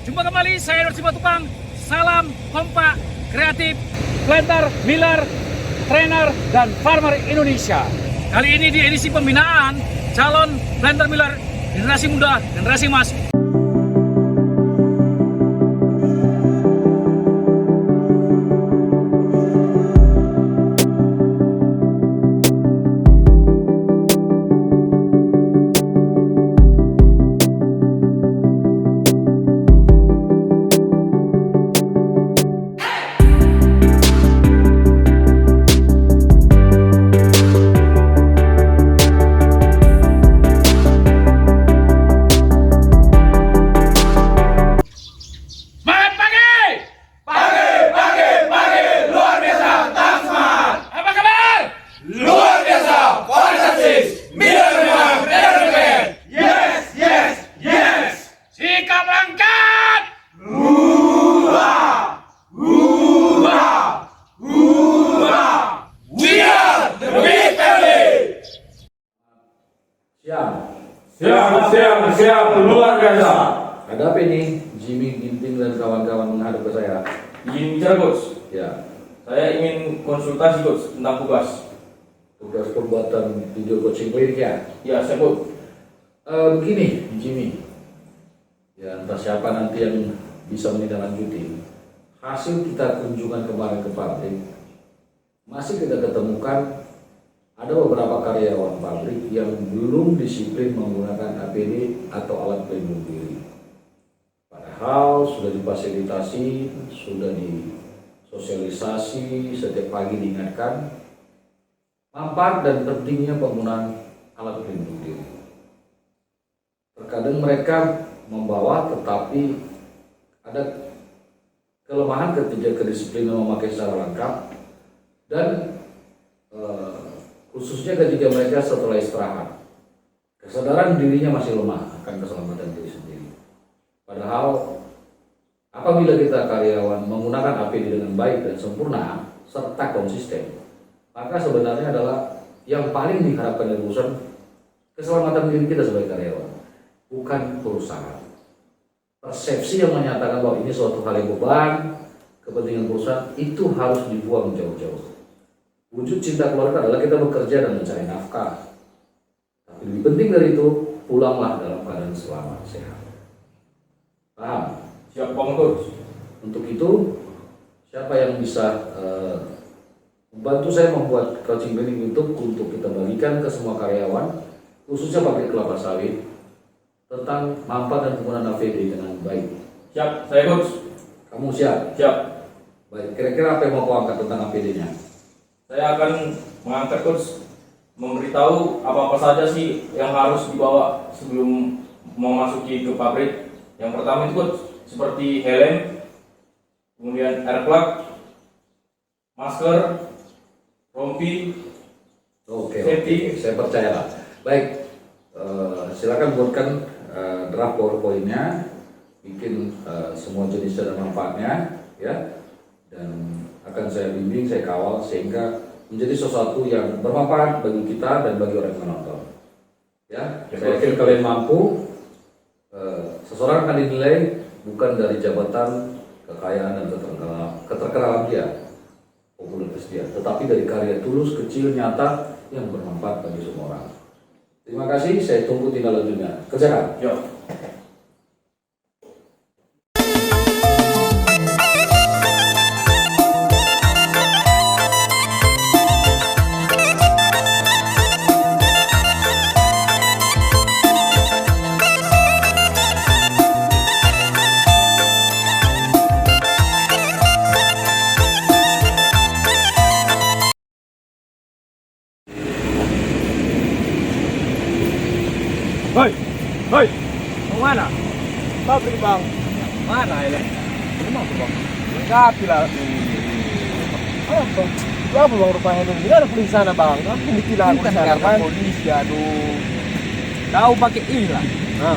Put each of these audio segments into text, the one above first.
Jumpa kembali, saya Nur Simatupang. Salam kompak, kreatif, planter, miller, trainer, dan farmer Indonesia. Kali ini di edisi pembinaan calon planter miller generasi muda, generasi emas. Siap, luar biasa. Ada apa ini? Jimmy Ginting dan kawan-kawan menghadap ke saya. Izin bicara, Coach. Ya, Saya ingin konsultasi, Coach, tentang tugas. tugas pembuatan video coaching klinik ya. Ya, saya, Coach. Begini, Jimmy. Ya, entah siapa nanti yang bisa menindaklanjuti. Hasil kita kunjungan kemarin ke pabrik, masih kita ketemukan ada beberapa karyawan pabrik yang belum disiplin menggunakan APD atau alat pelindung diri. Padahal sudah difasilitasi, sudah disosialisasi, setiap pagi diingatkan manfaat dan pentingnya penggunaan alat pelindung diri. Terkadang mereka membawa tetapi ada kelemahan ketika kedisiplinan memakai secara lengkap dan khususnya ketika mereka setelah istirahat, kesadaran dirinya masih lemah akan keselamatan diri sendiri. Padahal apabila kita karyawan menggunakan APD dengan baik dan sempurna serta konsisten, maka sebenarnya adalah yang paling diharapkan dari urusan keselamatan diri kita sebagai karyawan, bukan perusahaan. Persepsi yang menyatakan bahwa ini suatu hal yang beban, kepentingan perusahaan, itu harus dibuang jauh-jauh. Wujud cinta keluarga adalah kita bekerja dan mencari nafkah. Tapi lebih penting dari itu, pulanglah dalam keadaan selamat, sehat. Paham? Siap, Coach. Untuk itu, siapa yang bisa membantu saya membuat coaching training YouTube untuk kita bagikan ke semua karyawan, khususnya pabrik kelapa sawit, tentang manfaat dan penggunaan APD dengan baik. Siap, saya, Coach. Kamu siap? Siap. Baik, kira-kira apa yang mau kau angkat tentang APD-nya? Saya akan mengangkat, Coach, memberitahu apa-apa saja sih yang harus dibawa sebelum memasuki ke pabrik. Yang pertama itu, Coach, seperti helm, kemudian air plug, masker, rompi, safety. Saya percaya lah. Baik, silakan buatkan draft PowerPoint-nya, bikin semua jenis dan manfaatnya, ya, dan akan saya bimbing, saya kawal sehingga menjadi sesuatu yang bermanfaat bagi kita dan bagi orang yang menonton. Ya, saya yakin kalian mampu. Seseorang akan dinilai bukan dari jabatan, kekayaan dan keterkenalan dia, popularitas dia, tetapi dari karya tulus, kecil, nyata yang bermanfaat bagi semua orang. Terima kasih, saya tunggu tindak lanjutnya. Kerjakan. Yuk. Hoi, mau mana? Pabrik bang, Mana ya? Mau tuh bang? lengkapi lah. Apa? Berapa bang rupanya dulu? Ini ada polisi sana bang. Apa yang ditilang Bukan sekarang karena kan? polisi, aduh. Tahu pakai ilang.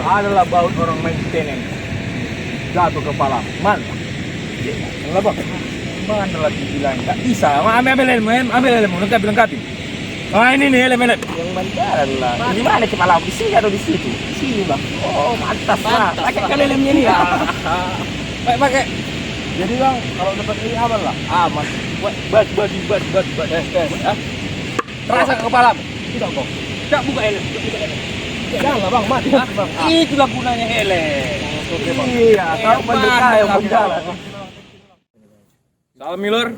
Adalah baut orang maintenance. Jatuh kepala. Mana? Enggak bang. Mana lagi bilang? Tak bisa. Ambil ilmu, lengkapi. Nah ini nih elemen. Yang banjaran lah. Di mana kepala? Di sini atau di situ? Di sini bang. Oh mantap lah. Pakai kan helmnya ini ya. Pakai. Jadi bang, kalau dapat ini aman lah. Aman. Buat. Tes. Terasa ke kepala. Tidak kok. Tidak buka helm. Jangan bang, mati bang. Itulah gunanya helm. Iya, kalau merdeka yang berjalan. Salam Miller.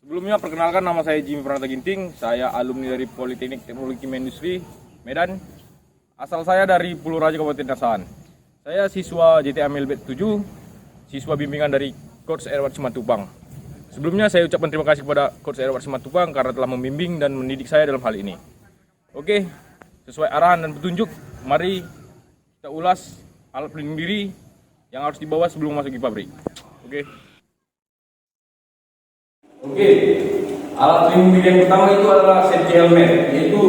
Sebelumnya perkenalkan nama saya Jimmy Pranata Ginting. Saya alumni dari Politeknik Teknologi Kimia Industri Medan. Asal saya dari Pulau Raja Kabupaten Asahan. Saya siswa JTA MLB 7, siswa bimbingan dari Coach Edward Simatupang. Sebelumnya saya ucapkan terima kasih kepada Coach Edward Simatupang karena telah membimbing dan mendidik saya dalam hal ini. Oke, sesuai arahan dan petunjuk, mari kita ulas alat pelindung diri yang harus dibawa sebelum masuk ke pabrik. Oke, alat pelindung diri yang pertama itu adalah safety helmet, yaitu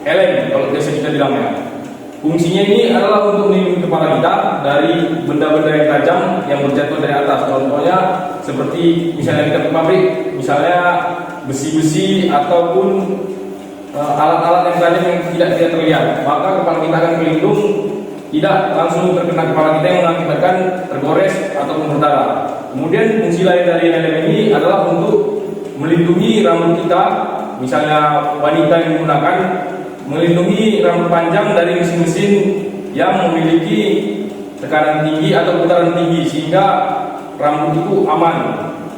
helm kalau biasa kita bilangnya. Fungsinya ini adalah untuk melindungi kepala kita dari benda-benda yang tajam yang berjatuh dari atas. Contohnya seperti misalnya kita ke pabrik, misalnya besi-besi ataupun alat-alat yang tajam yang tidak terlihat, maka kepala kita akan melindung, tidak langsung terkena kepala kita yang mengakibatkan tergores ataupun berdarah. Kemudian fungsi lain dari helm ini adalah untuk melindungi rambut kita, misalnya wanita yang menggunakan, melindungi rambut panjang dari mesin-mesin yang memiliki tekanan tinggi atau putaran tinggi sehingga rambut itu aman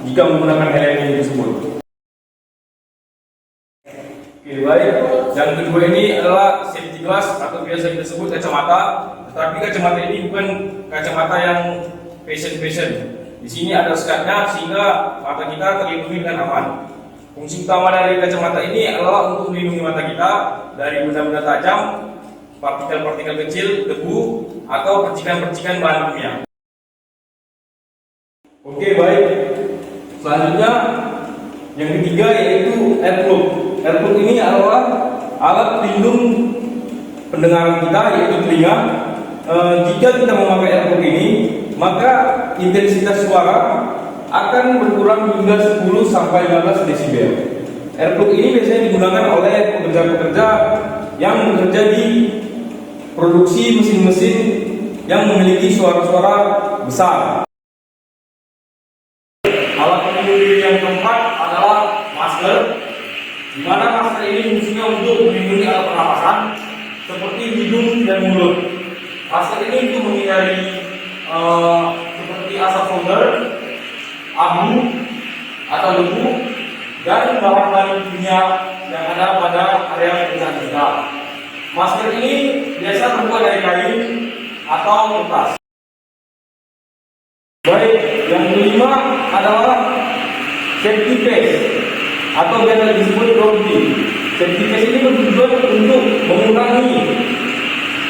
jika menggunakan helm ini tersebut. Oke, baik. Yang kedua ini adalah safety glass atau biasa kita sebut kacamata. Tetapi kacamata ini bukan kacamata yang fashion. Di sini ada sekatnya sehingga mata kita terlindungi dengan aman. Fungsi utama dari kacamata ini adalah untuk melindungi mata kita dari benda-benda tajam, partikel-partikel kecil, debu, atau percikan-percikan bahan kimia. Oke, baik. Selanjutnya yang ketiga yaitu earplug. Earplug ini adalah alat pelindung pendengaran kita, yaitu telinga. Jika kita memakai earplug ini, maka intensitas suara akan berkurang hingga 10 sampai 15 desibel. Earplug ini biasanya digunakan oleh pekerja-pekerja yang bekerja di produksi mesin-mesin yang memiliki suara-suara besar. Alat pelindung diri yang keempat adalah masker, di mana masker ini fungsinya untuk melindungi alat pernapasan seperti hidung dan mulut. Masker ini untuk menghindari seperti asap solder, abu atau debu, dan bahan-bahan kimia yang ada pada area pekerjaan kita. Masker ini biasa terbuat dari kain atau kertas. Baik, yang kelima adalah safety vest atau biasa disebut rompi. Safety vest ini bertujuan untuk mengurangi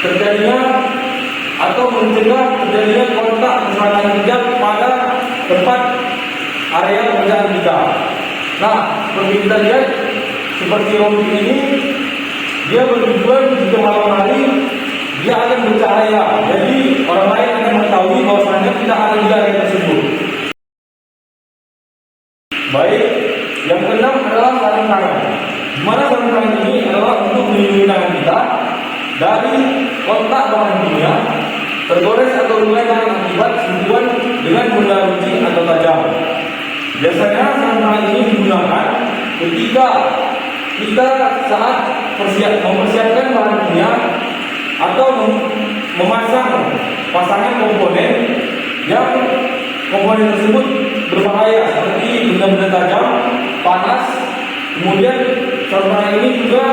terjadinya atau mencegah terjadinya kontak kecelakaan kerja pada tempat area pekerjaan kita. Nah, seperti kita lihat, seperti rompi ini, dia bertujuan jika malam hari dia akan bercahaya, jadi orang lain akan mengetahui bahwasanya kita ada di area tersebut. Baik, yang keenam adalah sarung tangan. Di mana sarung tangan ini adalah untuk melindungi tangan kita dari kontak bahan kimia, tergores atau luka yang akibat sentuhan dengan benda runcing atau tajam. Biasanya sarung tangan ini digunakan ketika kita saat mempersiapkan bahan kimia atau memasang pasangan komponen yang komponen tersebut berbahaya seperti benda-benda tajam, panas. Kemudian sarung tangan ini juga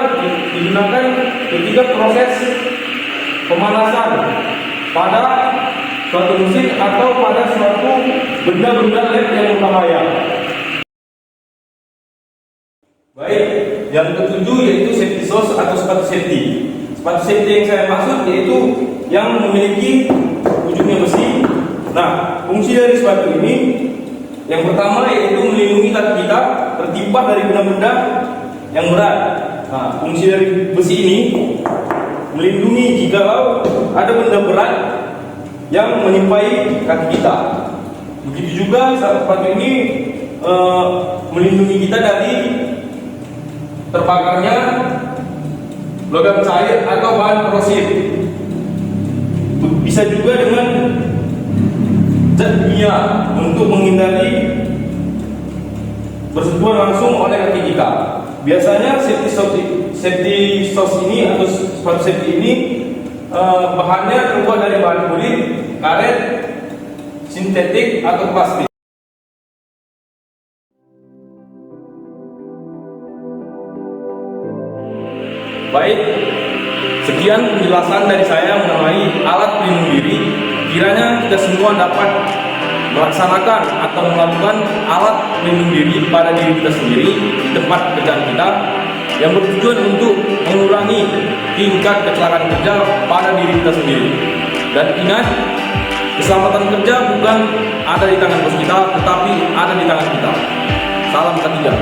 digunakan ketika proses pemanasan pada suatu mesin atau pada suatu benda-benda lab yang berbahaya. Baik, yang ketujuh yaitu safety shoes atau sepatu safety. Sepatu safety yang saya maksud yaitu yang memiliki ujungnya besi. Nah, fungsi dari sepatu ini yang pertama yaitu melindungi kaki kita tertimpa dari benda-benda yang berat. Nah, fungsi dari besi ini melindungi jika ada benda berat yang menimpai kaki kita. Begitu juga sepatu ini melindungi kita dari terbakarnya logam cair atau bahan korosif. Bisa juga dengan zat kimia untuk menghindari bersentuhan langsung oleh kaki kita. Biasanya safety socks ini atau sepatu safety ini bahannya terbuat dari bahan kulit, karet, sintetik atau plastik. Baik, sekian penjelasan dari saya mengenai alat pelindung diri. Kiranya kita semua dapat melaksanakan atau melakukan alat pelindung diri pada diri kita sendiri di tempat pekerjaan kita yang bertujuan untuk mengurangi tingkat kecelakaan kerja pada diri kita sendiri. Dan ingat, keselamatan kerja bukan ada di tangan bos kita, tetapi ada di tangan kita. Salam ketiga.